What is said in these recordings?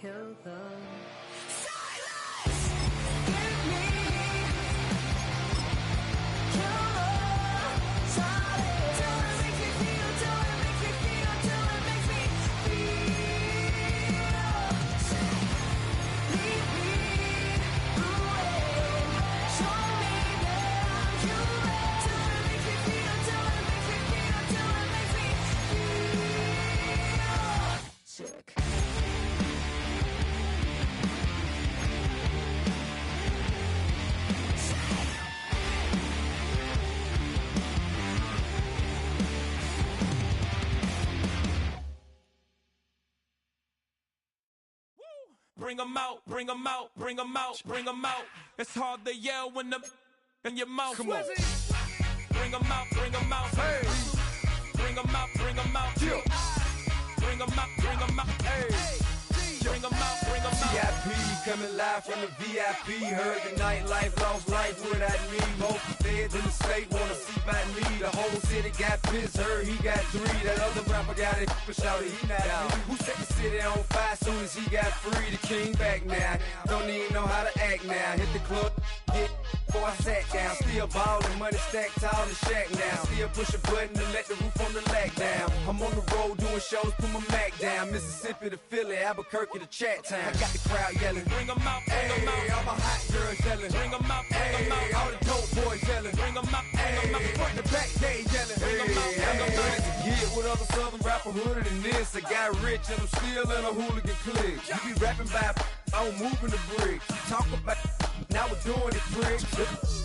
kill them. Bring 'em out, bring 'em out, bring 'em out, bring 'em out. It's hard to yell when the in your mouth. Come on. Bring 'em out, bring 'em out. Hey. Bring 'em out, bring 'em out. Yeah. Bring 'em out, bring 'em out. Hey. Bring 'em out, bring 'em out. VIP coming live from the VIP. Heard the nightlife, lost life without me. Most feds in the state wanna see by me. The whole city got pissed, heard he got 3. That other rapper got it, but shouted he not out. Who set the city on fire soon as he got free? The king back now, don't even know how to act now. Hit the club, get before I sat down. Still ballin', money stacked tall and shack now. Still push a button to let the roof on the lack down. I'm on the road doing shows, put my Mac down. Mississippi to Philly, Albuquerque to Chat Town. I got the crowd yelling, Bring 'em out, bring 'em out. all my hot girls yelling, Bring 'em out, bring 'em out. all the dope boys yelling, Bring 'em out, bring 'em out. front to back day yelling, Bring 'em out, bring 'em out. to get with other southern rapper hooded than this. I got rich and I'm still in a hooligan clique. You be rapping by, I'm moving the bricks. You talk about, now we're doing it, prick.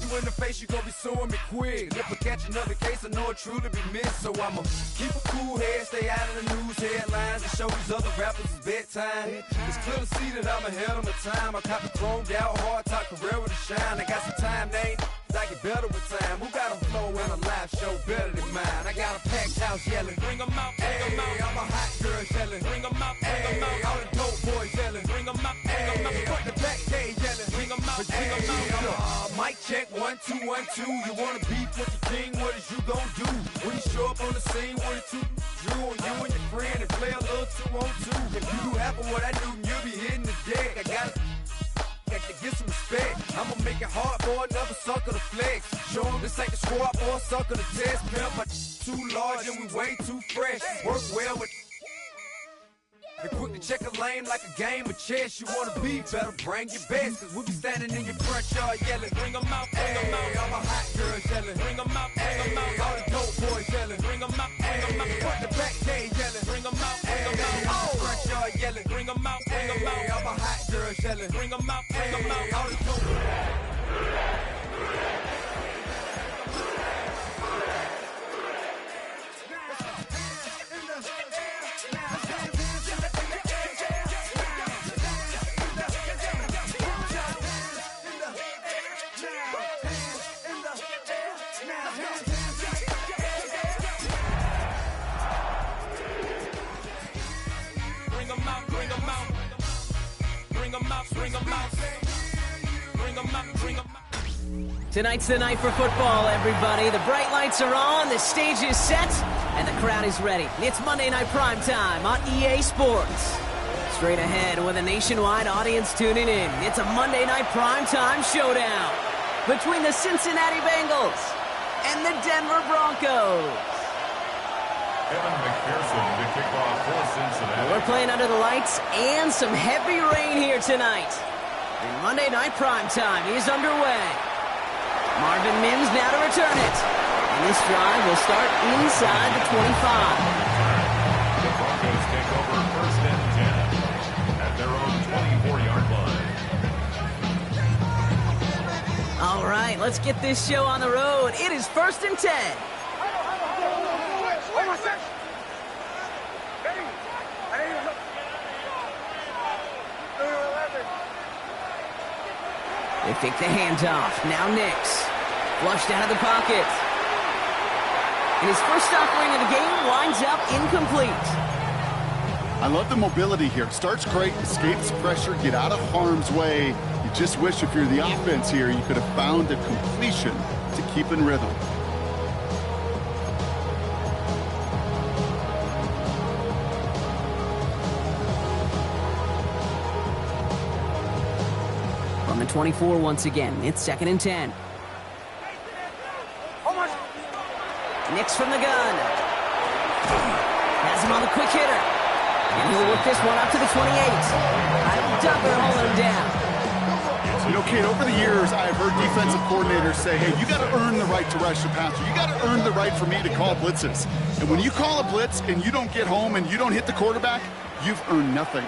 You in the face, you gon' be suing me quick. If I catch another case, I know it truly be missed. So I'ma keep a cool head, stay out of the news headlines, and show these other rappers it's bedtime. It's clear to see that I'm ahead of my time. I cop the chromed out, hard top career with a shine. I got some time, name. I get better with time. Who got a flow and a live show better than mine? I got a packed house yelling. Bring 'em out, bring 'em out. All my hot girls yelling. Bring 'em out, bring 'em out. All the dope boys yelling. Bring 'em out, bring 'em out. Front to back day yelling. Bring 'em out, bring 'em out. Mic check 1 2 1 2. You wanna beef with the king? What is you gon' do when you show up on the scene with a 2 Drew on you and your friend and play a little 2 on 2? If you do half of what I do, you'll be hitting the deck. I gotta get some respect. I'ma make it hard for another sucker to flex. Show 'em this ain't the squad for a sucker to test. Pimp, my too large and we way too fresh. Work well with and quick to check a lane like a game of chess. You wanna be better, bring your best. Cause we be standing in your front yard yelling. Bring 'em out, bring 'em out. All my hot girls yelling. Bring 'em out, bring 'em out. All the dope boys yelling. Bring 'em out, bring 'em out. Front to back day yelling. Bring 'em out, bring 'em out. Front yard yelling. Bring 'em out, bring 'em out. All my hot girls yelling. Bring 'em out, bring 'em out. All the dope Bring 'em out, bring 'em out. Bring 'em out, bring 'em out. Bring 'em out, bring 'em out. Tonight's the night for football, everybody. The bright lights are on, the stage is set, and the crowd is ready. It's Monday Night Primetime on EA Sports. Straight ahead with a nationwide audience tuning in, it's a Monday Night Primetime showdown between the Cincinnati Bengals and the Denver Broncos. Kevin McPherson to kick off for Cincinnati. We're playing under the lights and some heavy rain here tonight. And Monday Night Primetime is underway. Marvin Mims now to return it. And this drive will start inside the 25. The Broncos take over first and 10 at their own 24-yard line. All right, let's get this show on the road. It is first and 10. They fake the handoff. Now Nix. Flushed out of the pocket. And his first offering of the game winds up incomplete. I love the mobility here. Starts great, escapes pressure, get out of harm's way. You just wish if you're the offense here, you could have found a completion to keep in rhythm. and 24 once again. It's 2nd and 10. Nix from the gun. Has him on the quick hitter. And he'll work this one up to the 28. Kyle Duggar holding him down. You know, Kate, over the years, I've heard defensive coordinators say, hey, you got to earn the right to rush the passer. You got to earn the right for me to call blitzes. And when you call a blitz and you don't get home and you don't hit the quarterback, you've earned nothing.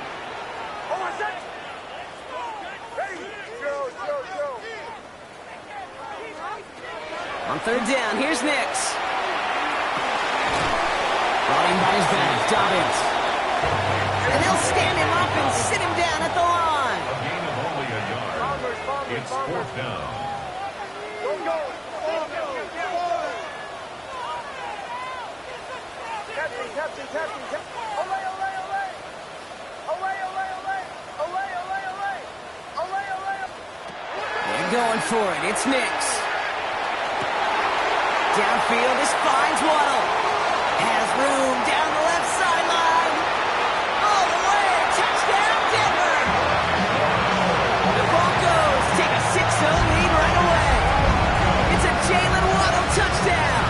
On 3rd down, here's Nix. Brought in by his back, Dobbins. And they'll stand him up and sit him down at the line. A gain of only a yard. It's 4th down. They're going for it. It's Nix. Downfield, this finds Waddle. Has room down the left sideline. All the way. Touchdown, Denver. The Broncos take a 6-0 lead right away. It's a Jalen Waddle touchdown.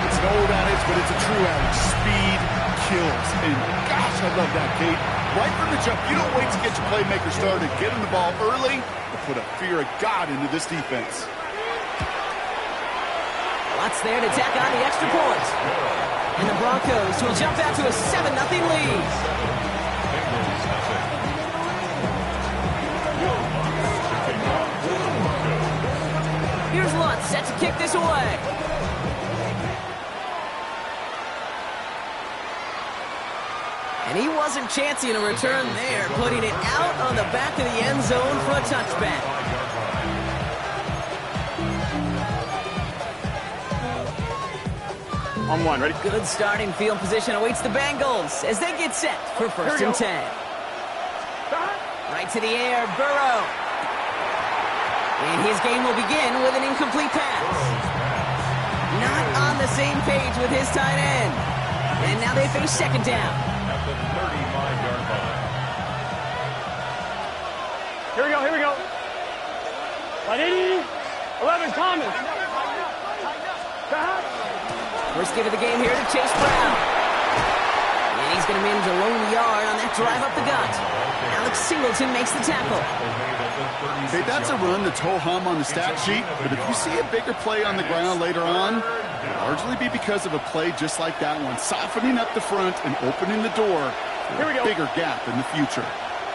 It's an old adage, but it's a true adage. Speed kills. And gosh, I love that, Kate. Right from the jump, you don't wait to get your playmaker started. Get him the ball early to put a fear of God into this defense. Lots there to tack on the extra point. And the Broncos will jump out to a 7-0 lead. Here's Lutz set to kick this away. And he wasn't chancing a return there, putting it out on the back of the end zone for a touchback. On one, ready? Good starting field position awaits the Bengals as they get set for 1st and 10. Right to the air, Burrow. And his game will begin with an incomplete pass. Not on the same page with his tight end. And now they face 2nd down. At the 35-yard line. Here we go. 180. 11, Thomas. First give of the game here to Chase Brown. And he's going to manage a lone yard on that drive up the gut. Alex Singleton makes the tackle. Hey, that's a run that's ho-hum on the stat sheet, but if you see a bigger play on the ground later on, it'll largely be because of a play just like that one, softening up the front and opening the door for a bigger gap in the future.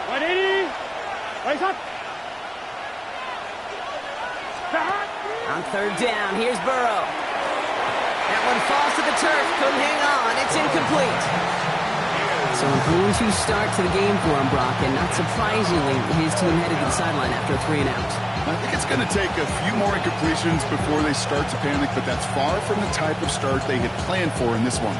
180. Right up. On 3rd down, here's Burrow. That one falls to the turf, couldn't hang on, it's incomplete. So a 0-2 start to the game for him, Brock, and not surprisingly, his team headed to the sideline after a 3-and-out. I think it's going to take a few more incompletions before they start to panic, but that's far from the type of start they had planned for in this one.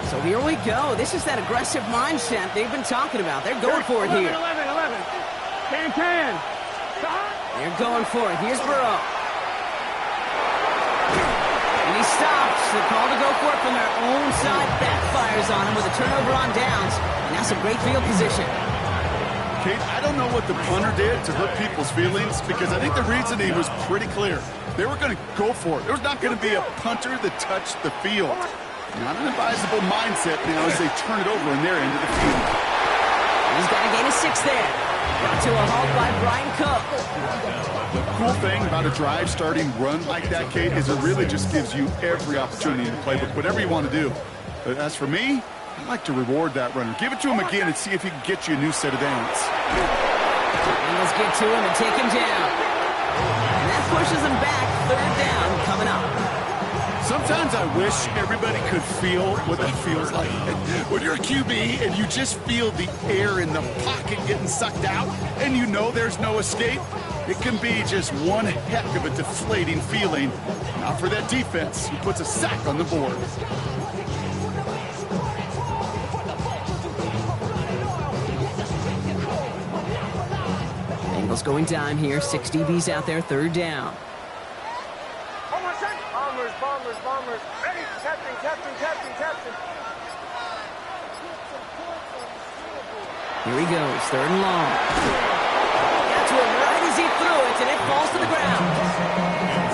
So here we go. This is that aggressive mindset they've been talking about. They're going for it here. 11. Can. They're going for it. Here's Burrow. And he stops. The call to go for it from their own side backfires on him with a turnover on downs. And now some great field position. Kate, I don't know what the punter did to hurt people's feelings because I think the reasoning was pretty clear. They were going to go for it. There was not going to be a punter that touched the field. Not an advisable mindset now as they turn it over in their end of the field. He's got a gain of 6 there. Brought to a halt by Brian Cook. The cool thing about a drive starting run like that, Kate, is it really just gives you every opportunity in the playbook, whatever you want to do. But as for me, I like to reward that runner. Give it to him again and see if he can get you a new set of downs. Bengals get to him and take him down. And that pushes him back. 3rd down coming up. Sometimes I wish everybody could feel what that feels like. When you're a QB and you just feel the air in the pocket getting sucked out and you know there's no escape, it can be just one heck of a deflating feeling. Not for that defense who puts a sack on the board. Bengals going down here. 6 DBs out there. 3rd down. Bombers. Ready. Here he goes, 3rd and long. Got to him right as he threw it, and it falls to the ground.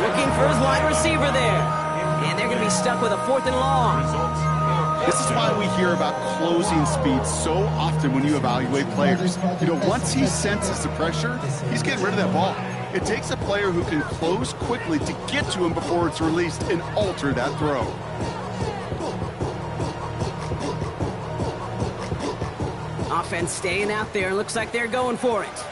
Looking for his wide receiver there. And they're going to be stuck with a 4th and long. This is why we hear about closing speed so often when you evaluate players. You know, once he senses the pressure, he's getting rid of that ball. It takes a player who can close quickly to get to him before it's released and alter that throw. Offense staying out there. Looks like they're going for it.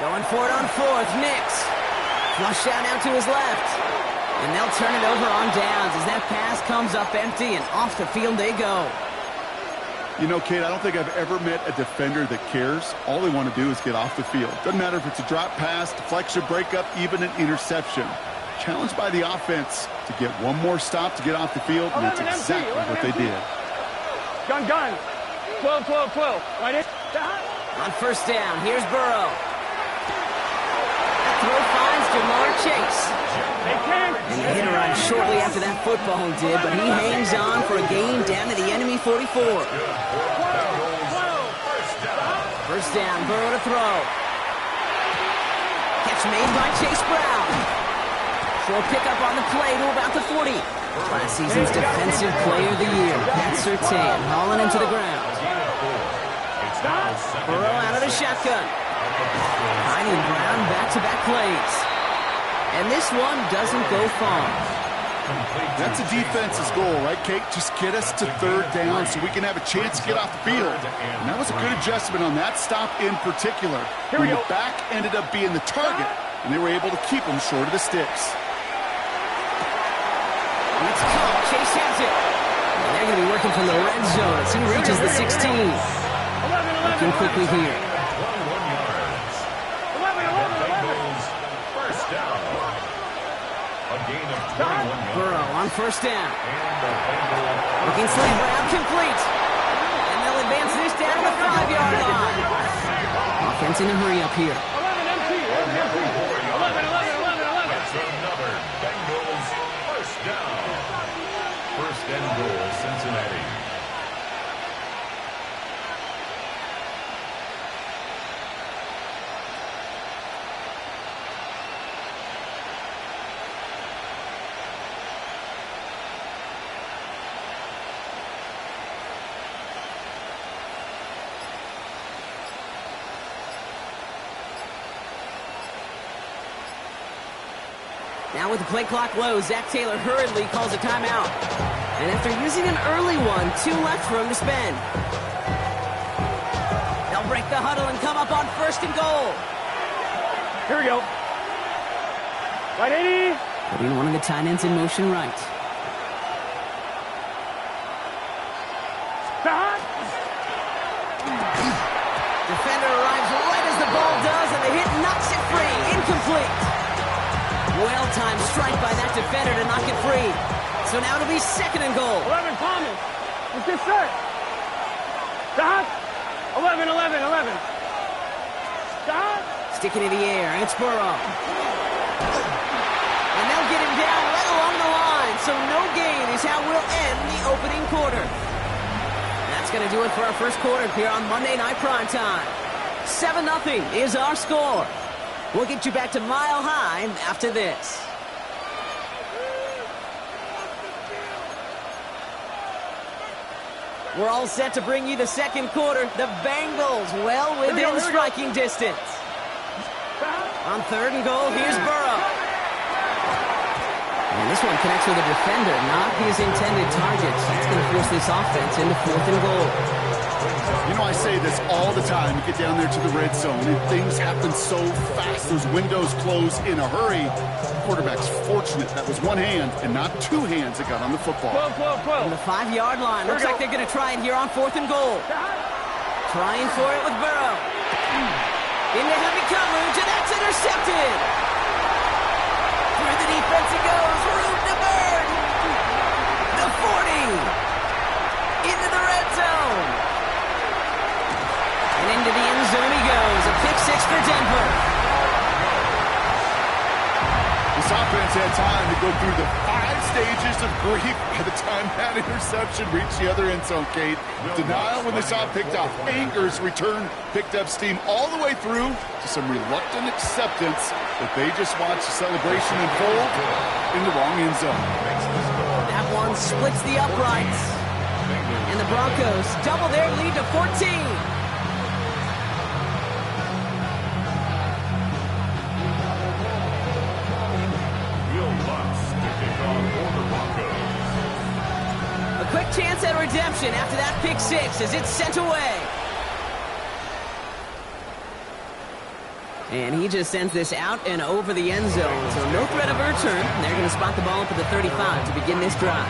Going for it on 4th. Nix. Flush out now to his left. And they'll turn it over on downs as that pass comes up empty and off the field they go. You know, Kate, I don't think I've ever met a defender that cares. All they want to do is get off the field. Doesn't matter if it's a drop pass, deflection, breakup, even an interception. Challenged by the offense to get one more stop to get off the field, and that's exactly what they did. Gun. 12. Right in. On 1st down, here's Burrow. That throw finds Jamar Chase. And the hit arrived shortly after that football did, but he hangs on for a gain down to the enemy 44. 1st down, Burrow to throw. Catch made by Chase Brown. Short pickup on the play to about the 40. Last season's Defensive Player of the Year, Pat Surtain, hauling him to the ground. Burrow out of the shotgun. Finding Brown back-to-back plays. And this one doesn't go far. That's a defense's goal, right, Kate? Just get us to 3rd down so we can have a chance to get off the field. And that was a good adjustment on that stop in particular. When the back ended up being the target, and they were able to keep him short of the sticks. It's caught. Chase has it. And they're going to be working from the red zone as he reaches the 16. Looking quickly here. 1st down. A gain of 21 yards. Burrow on 1st down. Looking slant Brown complete. And they'll advance this down to the 5-yard line. Offense in a hurry up here. 11. That's another Bengals 1st down. 1st and goal, Cincinnati. Now with the play clock low, Zach Taylor hurriedly calls a timeout. And after using an early one, 2 left for him to spend. They'll break the huddle and come up on 1st and goal. Here we go. Right 80. Putting one of the tight ends in motion right. Defender arrives right as the ball does, and the hit knocks it free. Incomplete. Well-timed strike by that defender to knock it free. So now it'll be 2nd and goal. 11, Thomas. Let's get set. Stop. 11. Stop. Sticking in the air, and it's Burrow. And they'll get him down right along the line. So no gain is how we'll end the opening quarter. That's going to do it for our first quarter here on Monday Night Primetime. 7-0 is our score. We'll get you back to Mile High after this. We're all set to bring you the second quarter. The Bengals well within striking distance. On 3rd and goal, here's Burrow. And this one connects with a defender, not his intended target. That's going to force this offense into 4th and goal. You know, I say this all the time. You get down there to the red zone, and things happen so fast. Those windows close in a hurry. The quarterback's fortunate that was one hand and not 2 hands that got on the football. 12. On the 5-yard line. Looks like they're going to try it here on 4th and goal. Trying for it with Burrow. Into heavy coverage, and that's intercepted. Through the defense it goes. Root offense had time to go through the 5 stages of grief by the time that interception reached the other end zone, Kate. Denial when they saw it picked off. Anger's return picked up steam all the way through to some reluctant acceptance that they just watched the celebration unfold in the wrong end zone. That one splits the uprights. And the Broncos double their lead to 14. Quick chance at redemption after that pick 6 as it's sent away. And he just sends this out and over the end zone, so no threat of a return. They're going to spot the ball up at the 35 to begin this drive.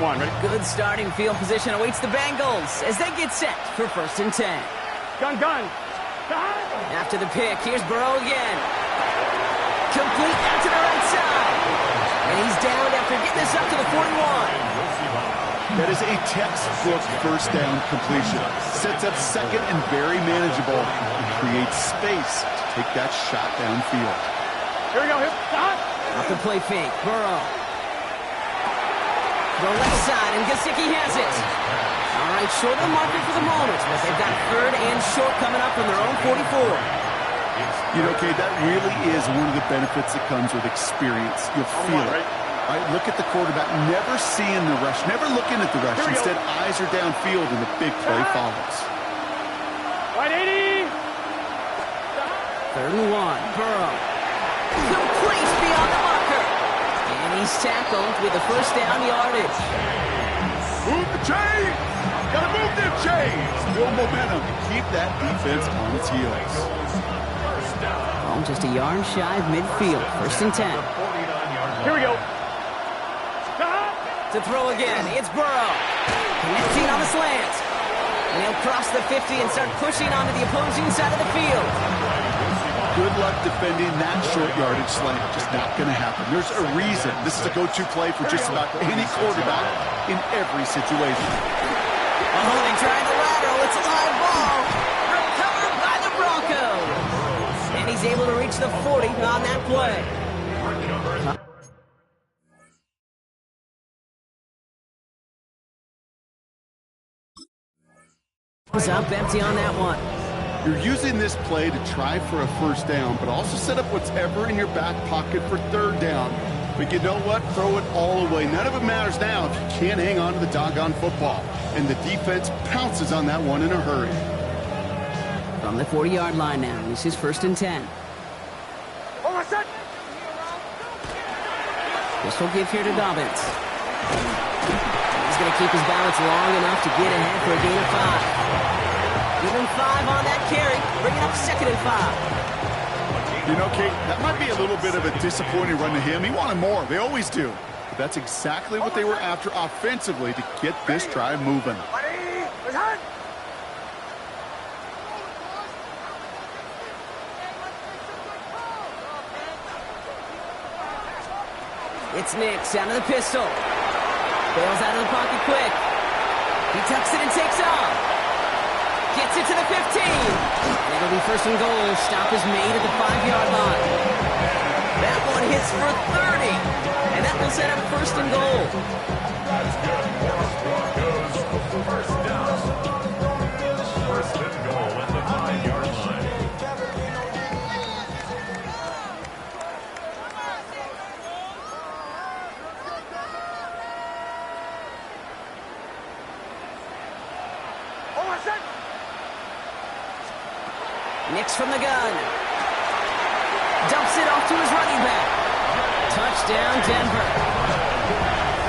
Ready? Good starting field position awaits the Bengals as they get set for 1st and 10. Gun. After the pick, here's Burrow again. Complete out to the right side. And he's down after getting this up to the 41. That is a textbook first down completion. Sets up second and very manageable and creates space to take that shot downfield. Here we go. Off the play fake, Burrow. The left side, and Gesicki has it. All right, short of the marker for the moment, but they've got 3rd and short coming up from their own 44. You know, Kate, that really is one of the benefits that comes with experience. You'll feel it. All right, look at the quarterback, never seeing the rush, never looking at the rush. Instead, eyes are downfield, and the big play follows. Right 80. 3rd and 1, Burrow. Complete beyond the marker. And he's tackled with a first down yardage. Move the chains! Gotta move them chains! Build momentum and keep that defense on its heels. Well, just a yard shy of midfield. 1st and 10. Here we go. To throw again, it's Burrow. Connecting on the slant. And he'll cross the 50 and start pushing onto the opposing side of the field. Good luck defending that short yardage slant. Just not going to happen. There's a reason. This is a go-to play for just about any quarterback in every situation. Oh, they tried the lateral. It's a live ball. Recovered by the Broncos. And he's able to reach the 40 on that play. Was up empty on that one. You're using this play to try for a first down, but also set up whatever in your back pocket for 3rd down. But you know what? Throw it all away. None of it matters now if you can't hang on to the doggone football. And the defense pounces on that one in a hurry. From the 40-yard line now, this is 1st and 10. Pistol give here to Dobbins. He's going to keep his balance long enough to get ahead for a gain of 5. Even 5 on that carry, bringing up 2nd and 5. You know, Kate, that might be a little bit of a disappointing run to him. He wanted more. They always do. But that's exactly what they were after offensively to get this drive moving. It's Nix out of the pistol. Bails out of the pocket quick. He tucks it and takes off. Gets it to the 15. And it'll be 1st and goal. Stop is made at the 5-yard line. That one hits for 30. And that will set up 1st and goal. That's good. Broncos, 1st down. 1st and goal at the 5-yard line. Nix from the gun. Dumps it off to his running back. Touchdown, Denver.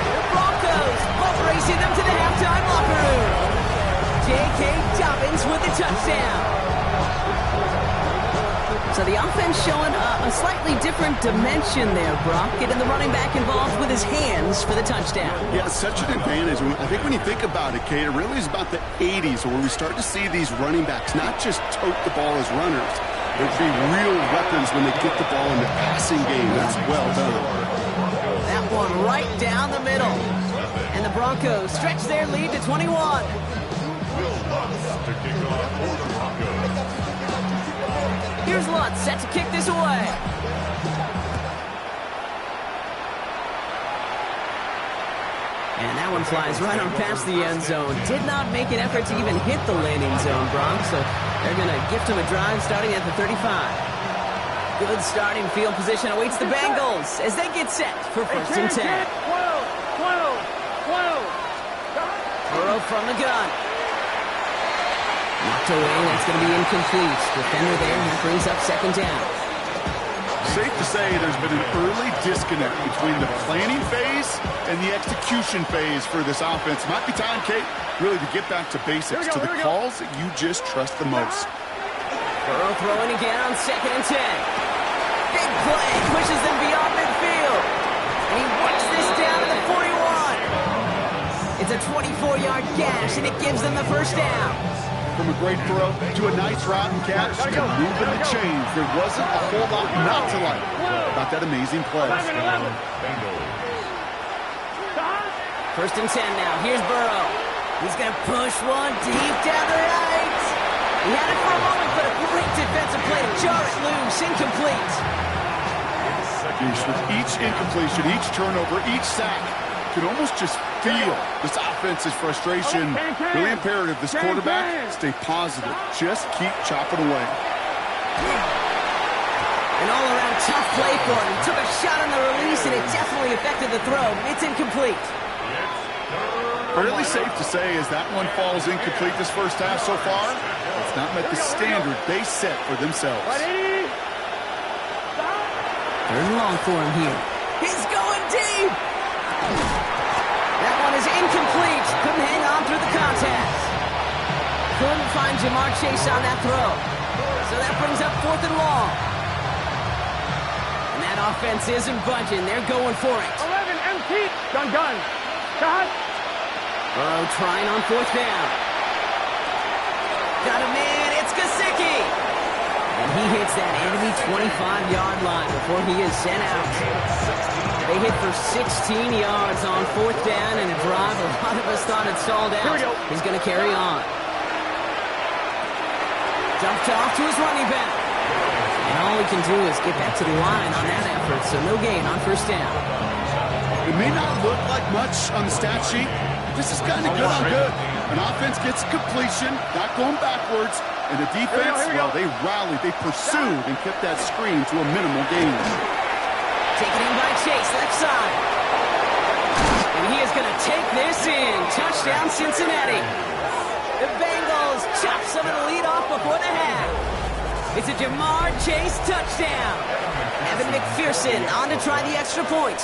The Broncos both racing them to the halftime locker room. J.K. Dobbins with the touchdown. So the offense showing a slightly different dimension there, Brock. Getting the running back involved with his hands for the touchdown. Yeah, such an advantage. I think when you think about it, Kate, it really is about the 80s where we start to see these running backs not just tote the ball as runners. There'd be real weapons when they get the ball in the passing game. That's well done. That one right down the middle. And the Broncos stretch their lead to 21. Will Lutz to kick off for the Broncos. Here's Lutz set to kick this away. And that one flies right on past the end zone. Did not make an effort to even hit the landing zone, Bronx. So they're going to gift him a drive starting at the 35. Good starting field position awaits the Bengals as they get set for first and 10. 12. Burrow from the gun. Knocked away, that's going to be incomplete. Defender there, he brings up second down. Safe to say there's been an early disconnect between the planning phase and the execution phase for this offense. Might be time, Kate, really to get back to basics, to the calls that you just trust the most. Burrow throwing again on second and 10. Big play, pushes them beyond midfield. And he works this down to the 41. It's a 24-yard gash, and it gives them the first down. From a great throw to a nice route and catch, and moving the chains. There wasn't a whole lot not to like about that amazing play. First and 10 now. Here's Burrow. He's going to push one deep down the right. He had it for a moment, but a great defensive play to jar it loose. Incomplete. With each incompletion, each turnover, each sack, you can almost just feel this offense's frustration. Really imperative, this quarterback, stay positive. Just keep chopping away. An all-around tough play for him. He took a shot on the release, and it definitely affected the throw. It's incomplete. Fairly safe to say as that one falls incomplete this first half so far, it's not met the standard they set for themselves. Third and long for him here. He's going deep. That one is incomplete. Couldn't hang on through the contact. Couldn't find Jamar Chase on that throw. So that brings up fourth and long. And that offense isn't budging. They're going for it. 11 empty. Gun. Shot. Burrow trying on fourth down. Got a man. It's Gesicki. And he hits that enemy 25-yard line before he is sent out. They hit for 16 yards on fourth down and a drive a lot of us thought had stalled out. He's going to carry on. Dumped off to his running back. And all he can do is get back to the line on that effort, so no gain on first down. It may not look like much on the stat sheet. This is kind of good on good. An offense gets completion, not going backwards. And the defense, well, they rallied, they pursued, and kept that screen to a minimal gain. Taken in by Chase, left side. And he is going to take this in. Touchdown, Cincinnati. The Bengals chop some of the lead off before the half. It's a Jamar Chase touchdown. Evan McPherson on to try the extra point.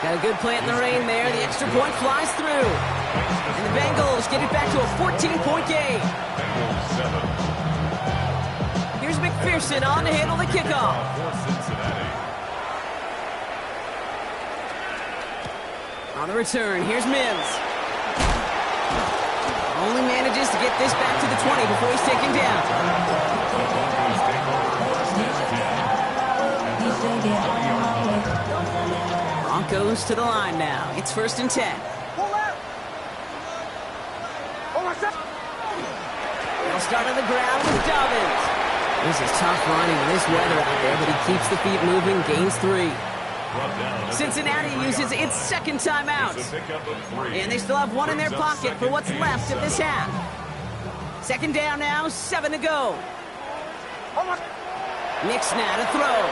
Got a good plant in the rain there. The extra point flies through. And the Bengals get it back to a 14-point game. Here's McPherson on to handle the kickoff. On the return, here's Mims. Only manages to get this back to the 20 before he's taken down. Broncos to the line now. It's first and 10. They'll start on the ground with Dobbins. This is tough running in this weather out there, but he keeps the feet moving, gains 3. Cincinnati uses its second timeout. And they still have one in their pocket for what's left of this half. Second down now, 7 to go. Nick's now to throw.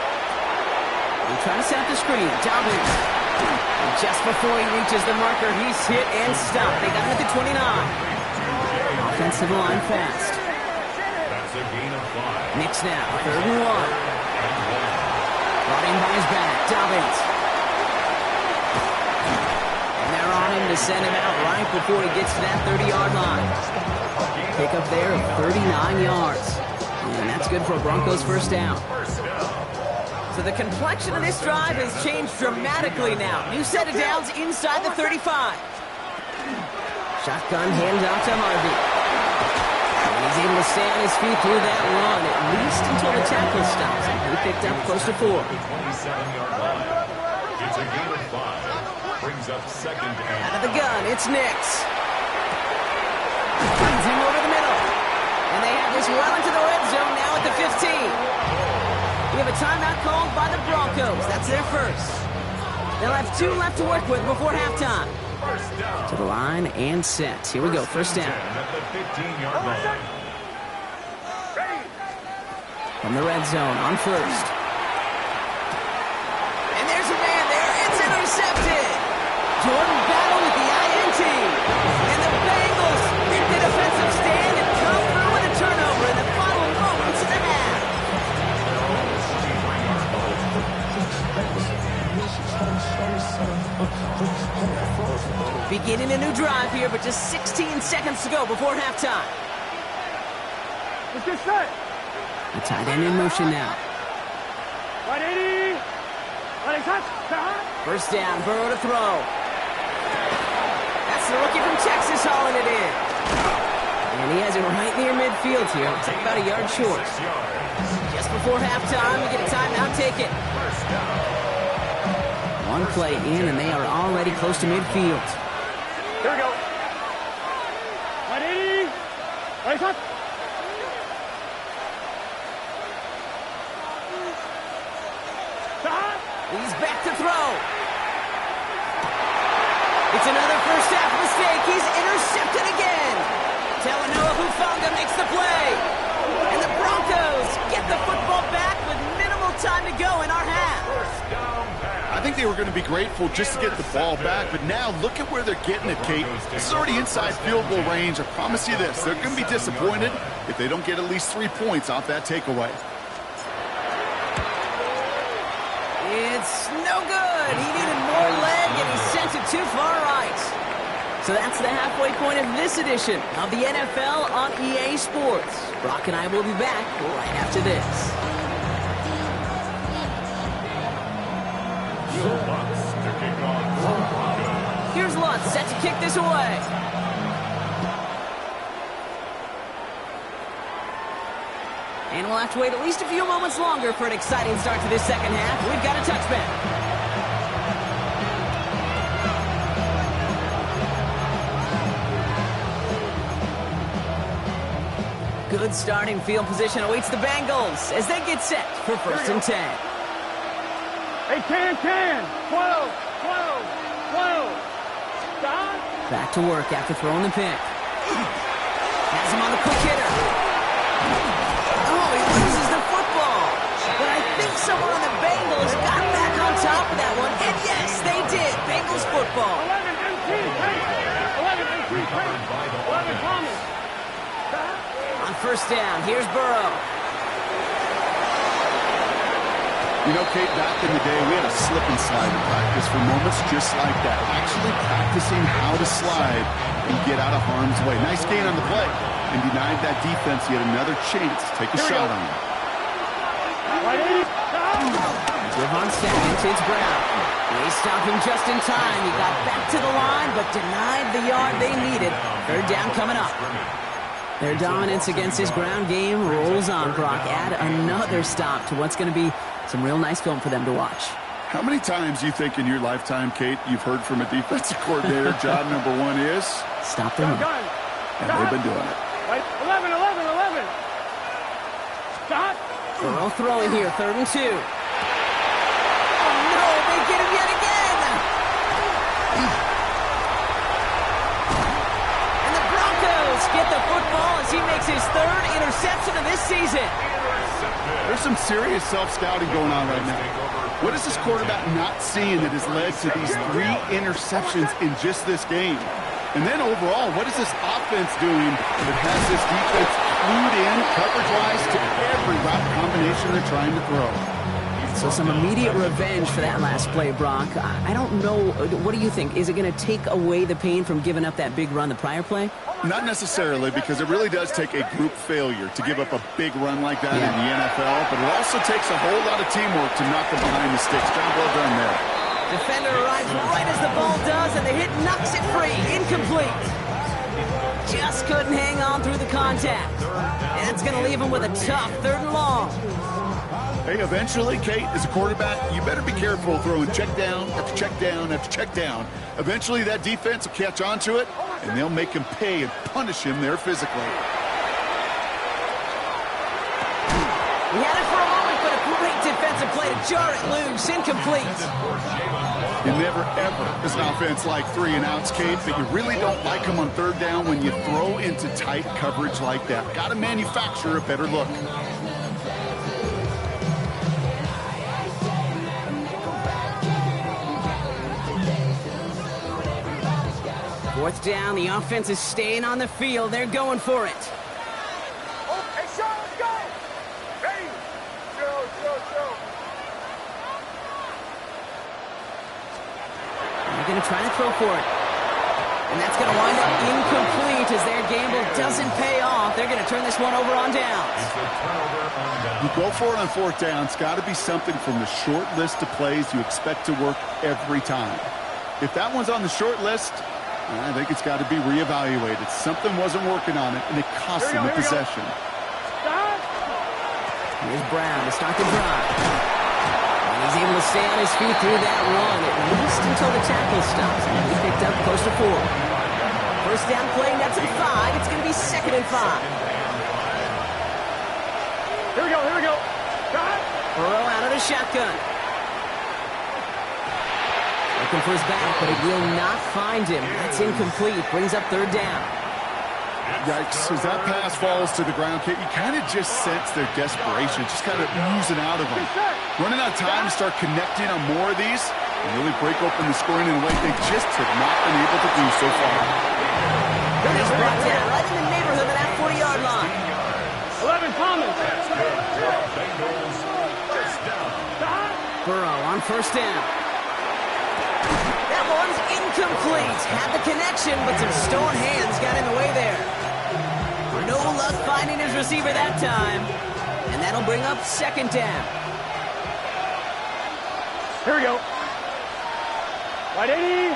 They're trying to set up the screen. Dobbins. And just before he reaches the marker, he's hit and stopped. They got him at the 29. Offensive line fast. Nick's now, third and 1. Brought in by his back, Dobbins. And they're on him to send him out right before he gets to that 30-yard line. Pick up there of 39 yards. And that's good for a Broncos first down. So the complexion of this drive has changed dramatically now. New set of downs inside the 35. Shotgun hand off to Harvey. And he's able to stay on his feet through that run, at least until the tackle stops him. He picked up close to 4. It's a gain of 5. Brings up second and Out of the gun, it's Nix. Finds him over the middle. And they have this well into the red zone now at the 15. We have a timeout called by the Broncos. That's their first. They'll have 2 left to work with before halftime. first down. To the line and set. Here we go, first down. At the 15-yard line. From the red zone on first. And there's a man there. It's intercepted. Jordan Battle with the INT. And the Bengals make the defensive stand and come through with a turnover in the final moments of the half. Beginning a new drive here, but just 16 seconds to go before halftime. Let's get set. The tight end in motion now. 180. Ready, touch. First down, Burrow to throw. That's the rookie from Texas hauling it in. And he has it right near midfield here. Looks like about a yard short. Just before halftime, we get a timeout, take it. One play in, and they are already close to midfield. Here we go. 180. Ready, touch. He's back to throw. It's another first half mistake. He's intercepted again. Talanoa Hufanga makes the play. And the Broncos get the football back with minimal time to go in our half. I think they were going to be grateful just to get the ball back, but now look at where they're getting it, Kate. This is already inside field goal range. I promise you this, they're going to be disappointed if they don't get at least 3 points off that takeaway. It's no good. He needed more leg, and he sent it too far right. So that's the halfway point of this edition of the NFL on EA Sports. Brock and I will be back right after this. Lutz to kick off for the Broncos. Here's Lutz set to kick this away. And we'll have to wait at least a few moments longer for an exciting start to this second half. We've got a touchback. Good starting field position awaits the Bengals as they get set for first and 10. Hey, 10. 12. Stop. Back to work after throwing the pick. Has him on the quick hitter. Oh, he loses the football. But I think someone on the Bengals got back on top of that one. And yes, they did. Bengals football. 11 MT. 11 MT. 11 Thomas. On first down, here's Burrow. You know, Kate, back in the day, we had a slip and slide in practice for moments just like that. Actually practicing how to slide and get out of harm's way. Nice gain on the play. And denied that defense yet another chance to take a shot on him. Javon seconds, it's Brown. They stop him just in time. He got back to the line, but denied the yard they needed. Third down coming up. Their dominance against his ground game rolls on, Brock. Add another stop to what's going to be some real nice film for them to watch. How many times do you think in your lifetime, Kate, you've heard from a defensive coordinator, job number 1 is? Stop the run. And they've been doing it. 11. Stop. Burrow throwing here, 3rd and 2. Oh, no, they get him yet again. And the Broncos get the football as he makes his 3rd interception of this season. There's some serious self-scouting going on right now. What is this quarterback not seeing that has led to these 3 interceptions in just this game? And then overall, what is this offense doing that has this defense clued in, coverage-wise, to every route combination they're trying to throw? So some immediate revenge for that last play, Brock. I don't know. What do you think? Is it going to take away the pain from giving up that big run the prior play? Not necessarily, because it really does take a group failure to give up a big run like that in the NFL, but it also takes a whole lot of teamwork to knock them behind the sticks. Job well done there. Defender arrives right as the ball does, and the hit knocks it free. Incomplete. Just couldn't hang on through the contact. And that's going to leave him with a tough 3rd and long. Hey, eventually, Kate, as a quarterback, you better be careful throwing check down after check down after check down. Eventually, that defense will catch on to it, and they'll make him pay and punish him there physically. He had it for a moment, but a great defensive play to jar it loose. Incomplete. You never, ever, as an offense, like 3-and-outs, Kate, but you really don't like them on third down when you throw into tight coverage like that. Got to manufacture a better look. Fourth down, the offense is staying on the field. They're going for it. Hey, Sean, let's go. Ready? Go. They're going to try to throw for it. And that's going to wind up incomplete as their gamble doesn't pay off. They're going to turn this one over on downs. You go for it on fourth down. It's got to be something from the short list of plays you expect to work every time. If that one's on the short list, I think it's got to be reevaluated. Something wasn't working on it, and it cost him the possession. Here's Brown to start the drive. And he's able to stay on his feet through that run, at least until the tackle stops. And he picked up close to 4. First down play, that's at 5. It's going to be 2nd and 5. Here we go. Burrow out of the shotgun. Looking for his back, but he will not find him. That's incomplete. Brings up 3rd down. Yikes. As that pass falls to the ground, Kate, you kind of just sense their desperation, just kind of oozing out of them. Running out of time to start connecting on more of these and really break open the scoring in a way they just have not been able to do so far. He's brought down right in the neighborhood of that 40-yard line. 11, Thomas. Burrow on first down. That one's incomplete. Had the connection, but some stone hands got in the way there. No luck finding his receiver that time. And that'll bring up 2nd down. Here we go. Right 80.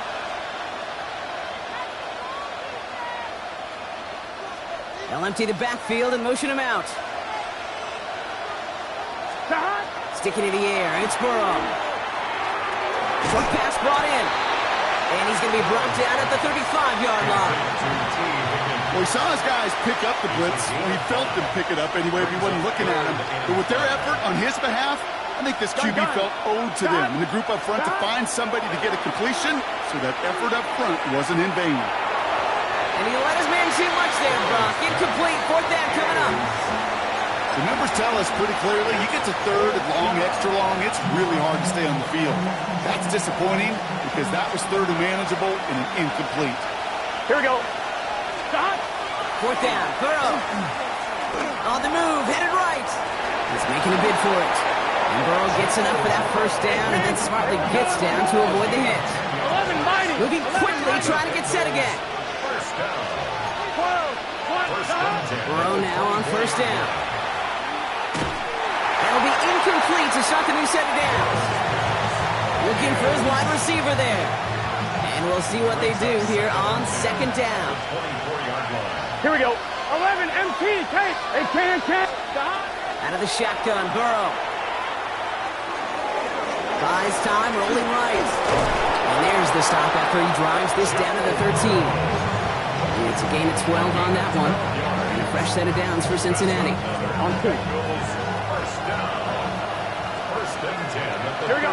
They'll empty the backfield and motion him out. Sticking in the air, it's Burrow. Short pass brought in. And he's going to be brought down at the 35-yard line. Well, he saw his guys pick up the blitz. He felt them pick it up anyway if he wasn't looking at him. But with their effort on his behalf, I think this QB felt owed to them and the group up front to find somebody to get a completion, so that effort up front wasn't in vain. And he let his man too much there, Brock. Incomplete, 4th down coming up. The numbers tell us pretty clearly, you get to 3rd and long, extra long, it's really hard to stay on the field. That's disappointing because that was 3rd and manageable and an incomplete. Here we go. 4th down, Burrow. On the move, headed right. He's making a bid for it. And Burrow gets enough for that first down and then smartly gets down to avoid the hit. 11, mighty. Moving quickly, trying to get set again. 12, Burrow now on first down. That'll be incomplete to start the new set of downs. Looking for his wide receiver there. And we'll see what they do here on 2nd down. Here we go. 11, MT, take. They can't. Out of the shotgun, Burrow. Buys time, rolling right. And there's the stop after he drives this down to the 13. It's a gain of 12 on that one. And a fresh set of downs for Cincinnati. On 2. Here we go.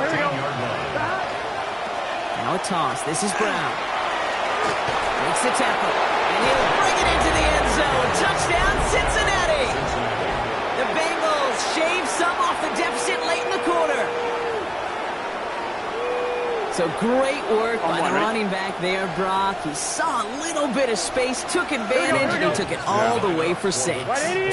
Now a toss. This is Brown. Makes the tackle. And he'll bring it into the end zone. Touchdown, Cincinnati. The Bengals shave some off the deficit late in the quarter. So great work by the running back there, Brock. He saw a little bit of space, took advantage, and he took it all the way for 6.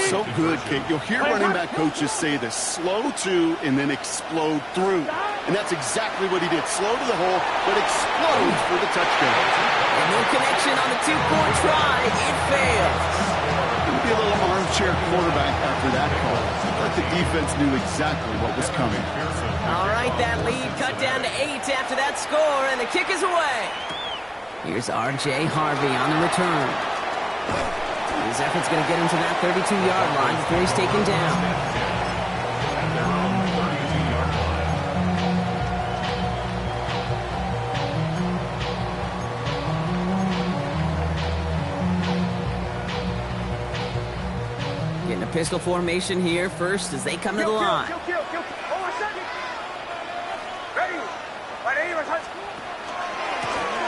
So good, Kate. You'll hear running back coaches say this: slow to and then explode through. And that's exactly what he did. Slow to the hole, but explodes for the touchdown. And no connection on the 2-point try. It fails. Going to be a little armchair quarterback after that call. But the defense knew exactly what was coming. All right, that lead cut down to 8 after that score, and the kick is away. Here's R.J. Harvey on the return. His effort's going to get him to that 32-yard line before he's taken down. Pistol formation here first as they come to the line.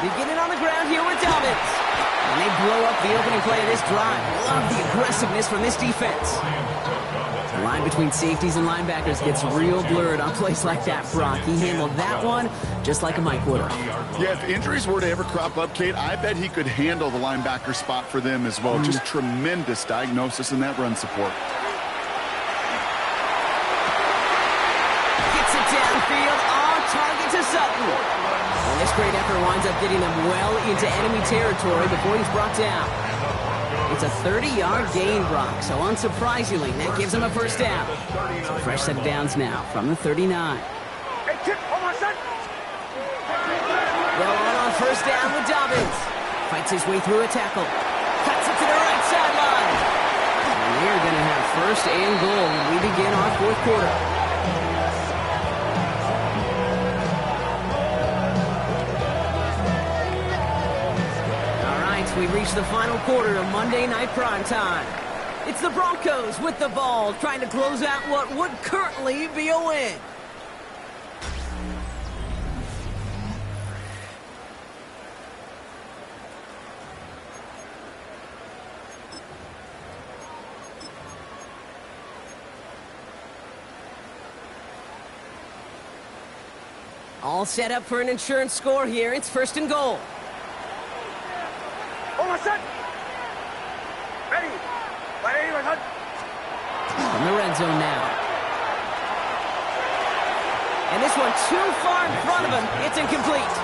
Beginning on the ground here with Dobbins. And they blow up the opening play of this drive. Love the aggressiveness from this defense. The line between safeties and linebackers gets real blurred on plays like that, Brock. He handled that one just like a Mike would have. Yeah, if injuries were to ever crop up, Kate, I bet he could handle the linebacker spot for them as well. Just tremendous diagnosis in that run support. Gets it downfield on target to Sutton. And this great effort winds up getting them well into enemy territory before he's brought down. It's a 30-yard gain, Brock, so unsurprisingly, that gives him a first down. So fresh set of downs now from the 39. Well on first down with Dobbins. Fights his way through a tackle. Cuts it to the right sideline. And they're going to have first and goal when we begin our fourth quarter. We reach the final quarter of Monday Night Primetime. It's the Broncos with the ball, trying to close out what would currently be a win. All set up for an insurance score here. It's first and goal. From the red zone now. And this one too far in front of him. It's incomplete.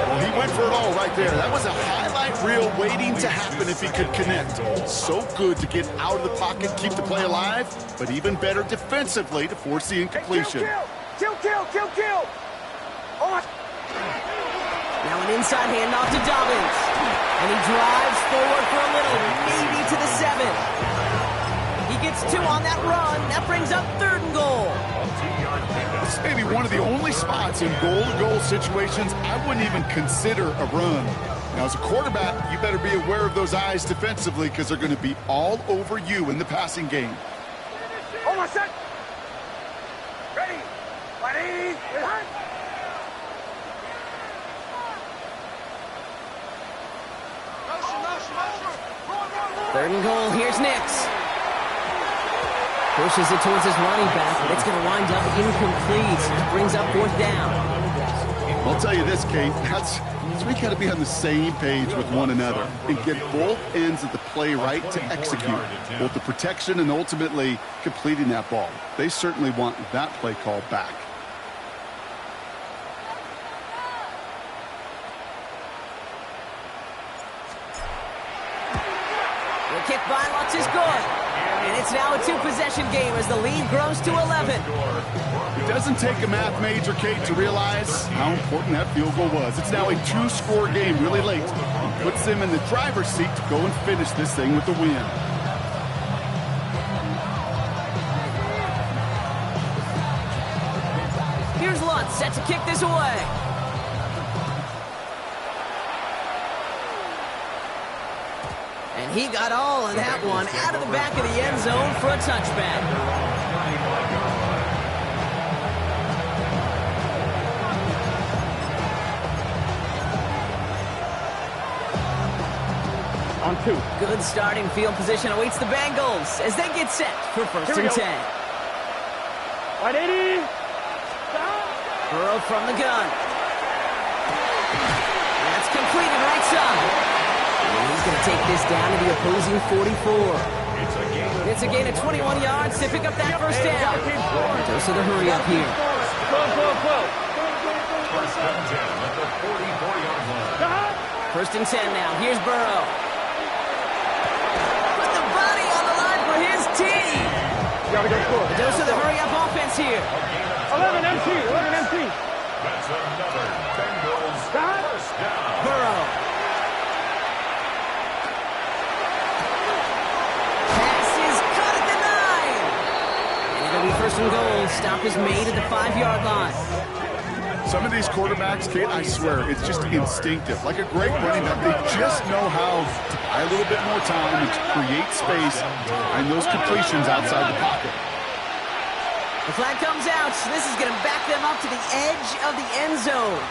Well, he went for it all right there. That was a highlight reel waiting to happen if he could connect. So good to get out of the pocket, keep the play alive, but even better defensively to force the incompletion. Kill! Now an inside handoff to Dobbins. And he drives forward for a little, maybe to the 7. He gets 2 on that run. That brings up third and goal. This may be one of the only spots in goal-to-goal situations I wouldn't even consider a run. Now, as a quarterback, you better be aware of those eyes defensively because they're going to be all over you in the passing game. Almost set. Ready. Third and goal, here's Nix. Pushes it towards his running back, but it's going to wind up incomplete. Brings up fourth down. I'll tell you this, Kate, that's we got to be on the same page with one another and get both ends of the play right to execute, both the protection and ultimately completing that ball. They certainly want that play call back. The kick by Lutz is good. And it's now a 2-possession game as the lead grows to 11. It doesn't take a math major, Kate, to realize how important that field goal was. It's now a 2-score game really late. It puts them in the driver's seat to go and finish this thing with the win. Here's Lutz set to kick this away. And he got all of that one out of the back of the end zone for a touchback. On 2. Good starting field position awaits the Bengals as they get set for first and 10. 180. Burrow from the gun. That's completed right side. And he's going to take this down to the opposing 44. It's a gain of 21 yards to pick up that first down. Dose of the hurry up here. First and 10 at the 44-yard line. First and 10 now. Here's Burrow. Put the body on the line for his team. Gotta go score. A dose of the hurry up offense here. 11 MT. That's another Bengals first down. Burrow. Pass is cut at the 9. And it'll be first and goal. Stop is made at the 5-yard line. Some of these quarterbacks, Kate, I swear, it's just instinctive. Like a great running back, they just know how to buy a little bit more time and to create space and those completions outside the pocket. The flag comes out. This is going to back them up to the edge of the end zone.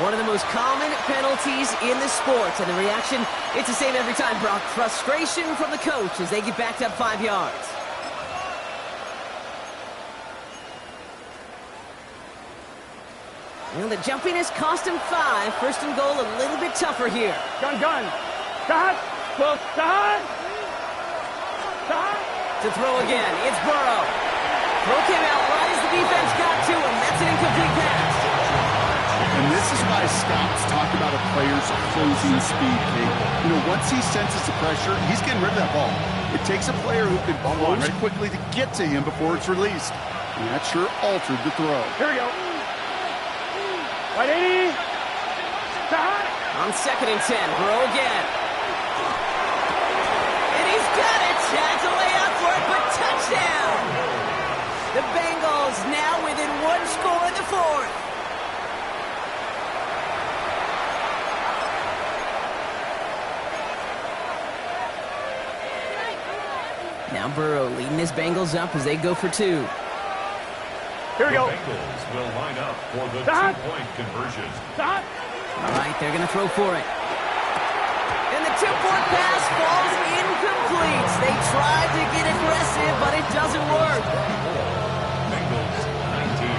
One of the most common penalties in the sport. And the reaction, it's the same every time, Brock. Frustration from the coach as they get backed up 5 yards. Well, the jumpiness cost him 5. First and goal, a little bit tougher here. Gun. Start. Close. Start. To throw again, it's Burrow. Throw came out right as the defense got to him. That's an incomplete pass. And this is why scouts talk about a player's closing speed, Kate. You know, once he senses the pressure, he's getting rid of that ball. It takes a player who can close quickly to get to him before it's released. And that sure altered the throw. Here we go. 180. Start. On 2nd and 10, Burrow again. And he's got it. Has to lay out for it, but touchdown. The Bengals now within 1 score in the 4th. Now Burrow leading his Bengals up as they go for 2. Here we go. The Bengals will line up for the Stop. two-point conversion. Start. All right, they're going to throw for it. And the 2-point pass falls incomplete. They tried to get aggressive, but it doesn't work. Bengals 19.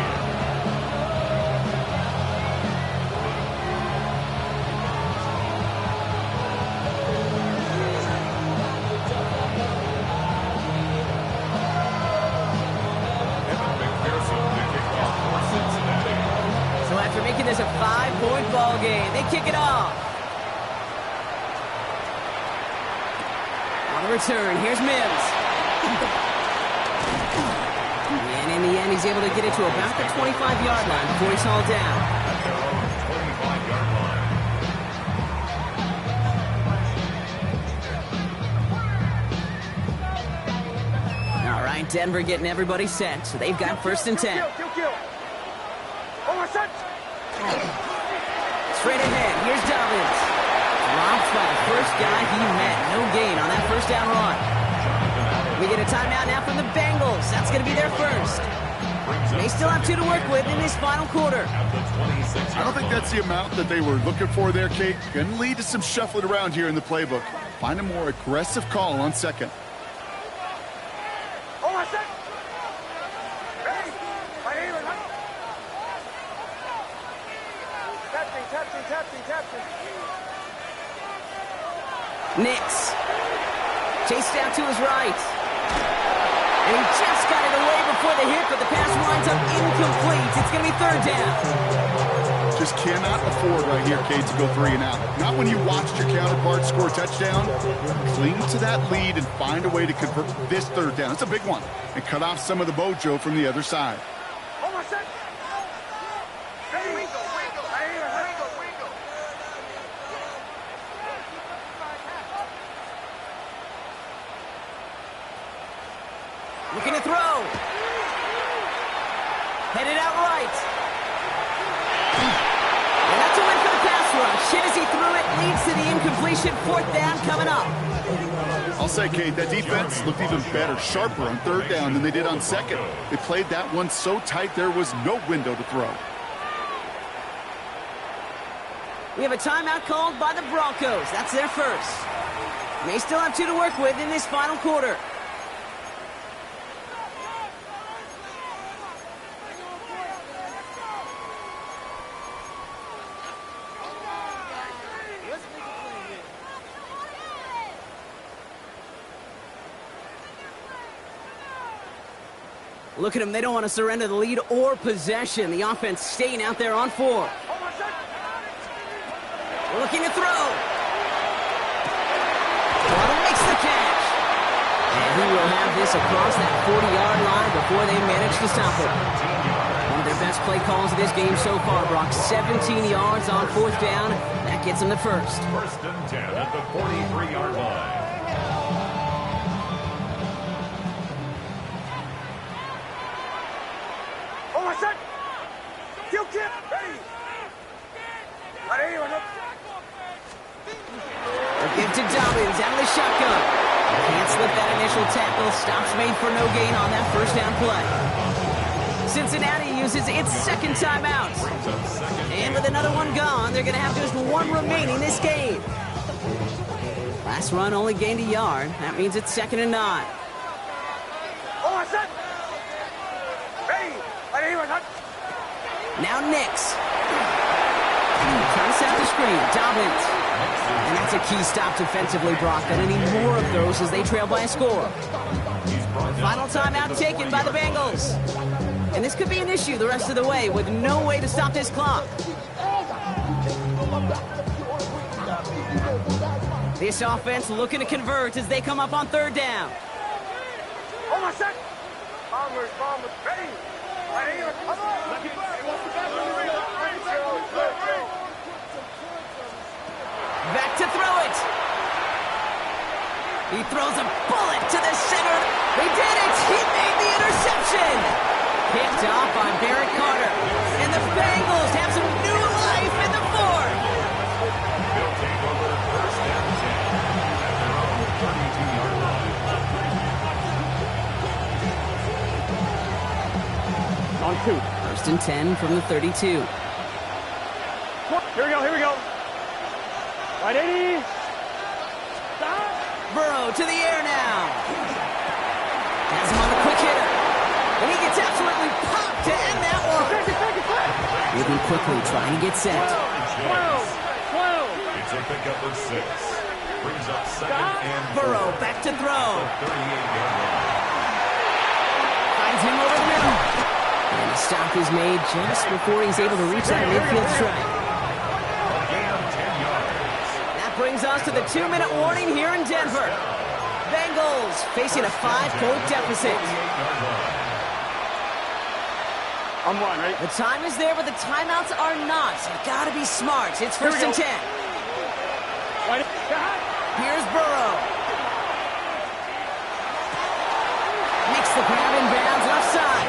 So after making this a 5-point ball game, they kick it off. On the return, here's Mims. And in the end, he's able to get it to about the 25-yard line before he's hauled down. 25-yard line. All right, Denver getting everybody set, so they've got 1st and 10. Kill. Over set. Straight ahead, here's Dobbins. Dropped by the first guy he met. No gain on that 1st down run. We get a timeout now from the Bengals. That's going to be their first. They still have 2 to work with in this final quarter. I don't think that's the amount that they were looking for there, Kate. Going to lead to some shuffling around here in the playbook. Find a more aggressive call on 2nd. Over set. Ready. Tapping. Nix. Chased out to his right. And he just got it away before the hit, but the pass winds up incomplete. It's going to be 3rd down. Just cannot afford right here, Kate, to go 3 and out. Not when you watched your counterpart score a touchdown. Cling to that lead and find a way to convert this 3rd down. It's a big one. And cut off some of the mojo from the other side. Over set. Ready. Looking to throw. Headed out right. And that's a win for the pass rush. Hit as he threw it, leads to the incompletion. 4th down coming up. I'll say, Kate, that defense looked even better, sharper on 3rd down than they did on 2nd. They played that one so tight there was no window to throw. We have a timeout called by the Broncos. That's their first. They still have 2 to work with in this final quarter. Look at them. They don't want to surrender the lead or possession. The offense staying out there on 4. Looking to throw. Waddle makes the catch. And he will have this across that 40-yard line before they manage to stop it. One of their best play calls of this game so far, Brock. 17 yards on 4th down. That gets them the first. 1st and 10 at the 43-yard line. Over set. Kill. A give to Dobbins out of the shotgun. Can't slip that initial tackle. Stops made for no gain on that first down play. Cincinnati uses its second timeout. And with another one gone, they're going to have just one remaining this game. Last run only gained a yard. That means it's 2nd and 9. Now Nix. Trying to set the screen. Dobbins. And that's a key stop defensively, Brock. Gonna need more of those as they trail by a score. Final timeout taken by the Bengals. And this could be an issue the rest of the way with no way to stop this clock. This offense looking to convert as they come up on 3rd down. Back to throw it. He throws a bullet to the center. He did it. He made the interception. Picked off by Barrett Carter. And the Bengals have some new life in the 4th. They'll take over 1st and 10 at their own 32-yard line. On 2. 1st and 10 from the 32. Here we go. Right, 80. Stop. Burrow to the air now. Has him on the quick hitter. And he gets absolutely popped to end that one. Moving quickly, trying to get set. 12. It's a pickup of 6. Brings up 2nd and 4. Burrow back to throw. 38-yard line. Finds him over the middle. And the stop is made just before he's able to reach that midfield strike. Again, 10 yards. That brings us to the 2-minute warning here in Denver. Bengals facing a 5-point deficit. 38-yard line. I'm 1, right? The time is there, but the timeouts are not. You gotta be smart. It's 1st and 10. Right. Here's Burrow. Makes the grab in bounds left side.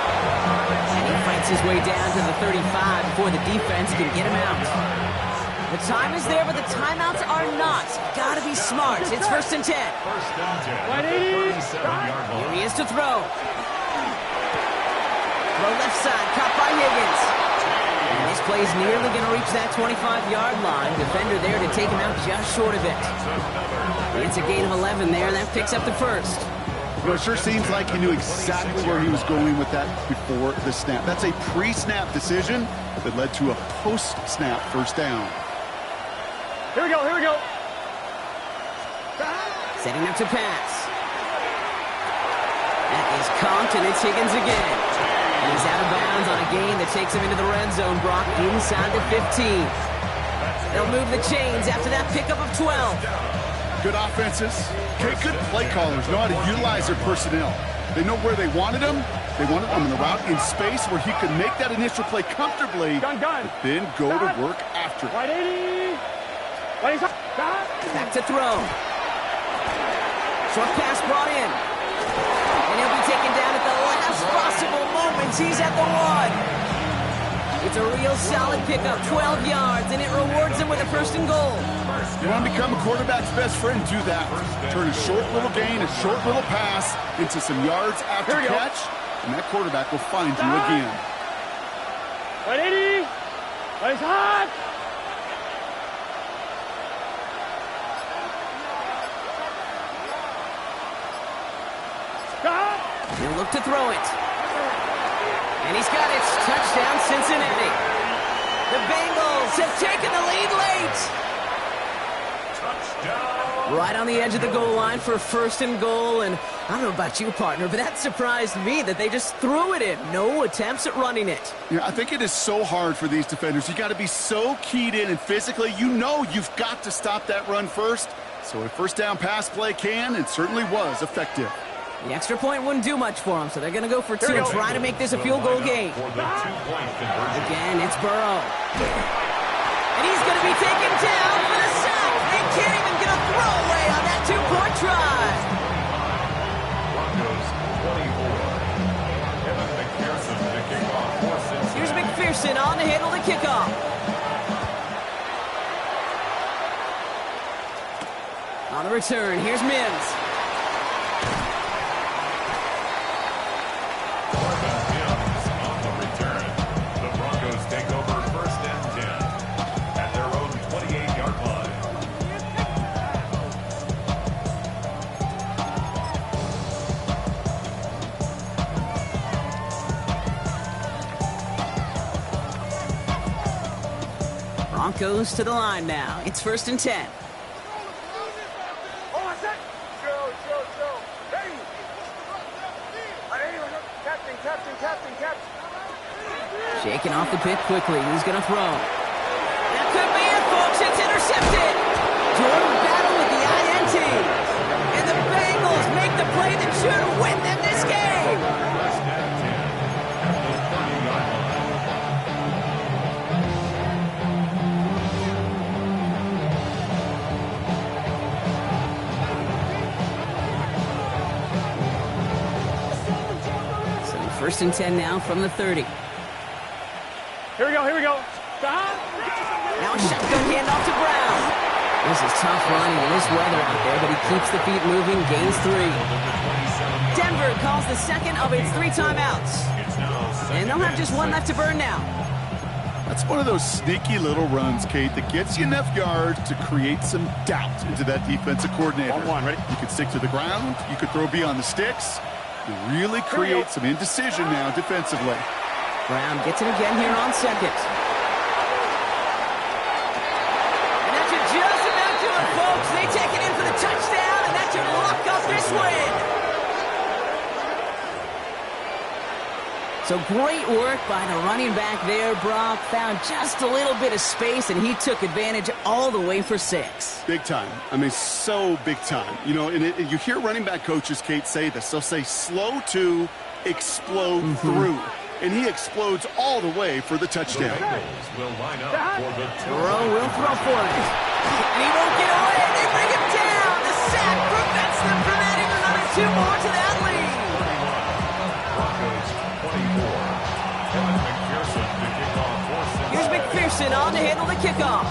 And he fights his way down to the 35 before the defense can get him out. The time is there, but the timeouts are not. Gotta be smart. It's 1st and 10. 1st and 10. Right, 80. 37-yard Here line. he is to throw. Throw left side, caught by Higgins. And this play's nearly going to reach that 25-yard line. Defender there to take him out just short of it. It's a gain of 11 there. That picks up the 1st. You know, it sure seems like he knew exactly where he was going with that before the snap. That's a pre-snap decision that led to a post-snap 1st down. Here we go. Setting up to pass. That is Conk, and it's Higgins again. And he's out of bounds on a gain that takes him into the red zone. Brock inside the 15. They'll move the chains after that pickup of 12. Good offenses. Okay, good play callers know how to utilize their personnel. They know where they wanted him. They wanted him in the route in space where he could make that initial play comfortably, Gun. but then go to work after it. Right, 80. Right, stop. Back to throw. Short pass brought in. And he'll be taken down at the last possible moments. He's at the 1. It's a real solid pickup, 12 yards, and it rewards him with a 1st and goal. You want to become a quarterback's best friend, do that. Turn a short little gain, a short little pass into some yards after catch, and that quarterback will find you again. Right, 80. Right, hot. He'll look to throw it. And he's got it. Touchdown, Cincinnati. The Bengals have taken the lead late. Touchdown. Right on the edge of the goal line for 1st and goal. And I don't know about you, partner, but that surprised me that they just threw it in. No attempts at running it. Yeah, I think it is so hard for these defenders. You got to be so keyed in and physically, you know you've got to stop that run first. So a 1st down pass play can and certainly was effective. The extra point wouldn't do much for them, so they're going to go for 2 and try to make this a field goal game. For the 2-point conversion. Again, it's Burrow. And he's going to be taken down for the sack. They can't even get a throwaway on that 2-point try. Broncos 24. Evan McPherson to kick off for Cincinnati. Here's McPherson. McPherson on to handle the kickoff. On the return, here's Mims. On the return, the Broncos take over 1st and 10 at their own 28-yard line. Broncos to the line now. It's 1st and 10. Shaking off the pit quickly. He's going to throw. That could be it, folks. It's intercepted. Jordan battle with the INT. And the Bengals make the play that should win them this game. 1st and 10 at the 30-yard line. So 1st and 10 now from the 30. Here we go, here we go. Now a shotgun handoff to Brown. This is tough running in this weather out there, but he keeps the feet moving, gains 3. Denver calls the second of its 3 timeouts. And they'll have just 1 left to burn now. That's one of those sneaky little runs, Kate, that gets you enough yards to create some doubt into that defensive coordinator. 1-1, ready? You could stick to the ground. You could throw beyond the sticks. You really create some indecision now defensively. Brown gets it again here on 2nd. And that should just about do it, folks. They take it in for the touchdown, and that should lock up this win. So great work by the running back there, Brock. Found just a little bit of space, and he took advantage all the way for 6. Big time. I mean, so big time. You know, and you hear running back coaches, Kate, say this. They'll say slow to explode through. And he explodes all the way for the touchdown. The Bengals will line up for the Burrow will throw for it. And he won't get away. They bring him down. The sack prevents them from adding another 2 more to that lead. Broncos 24. Kevin McPherson to kick off for Cincinnati. Here's McPherson on to handle the kickoff.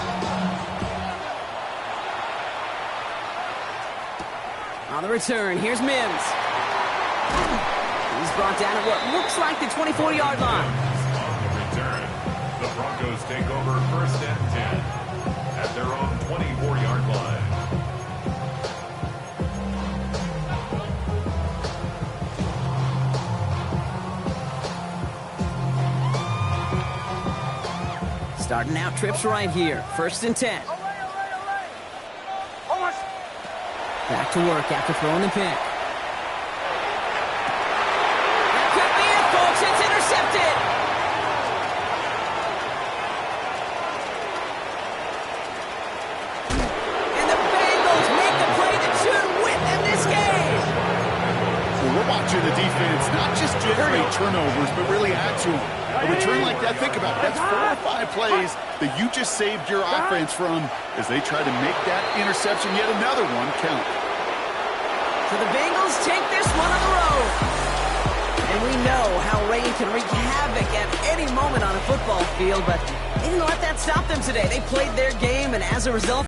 On the return, here's Mims. He's brought down at what looks like the 24-yard line. On the return, the Broncos take over 1st and 10 at their own 24-yard line. Starting out trips right here. 1st and 10. Back to work after throwing the pick. That could be it, folks. It's intercepted. And the Bengals make the play that should win them this game. Well, we're watching the defense not just generate turnovers, but really add to them. A return like that, think about it. That's 4 or 5 plays that you just saved your offense from as they try to make that interception, yet another one, count. So the Bengals take this one on the road. And we know how rain can wreak havoc at any moment on a football field, but they didn't let that stop them today. They played their game, and as a result,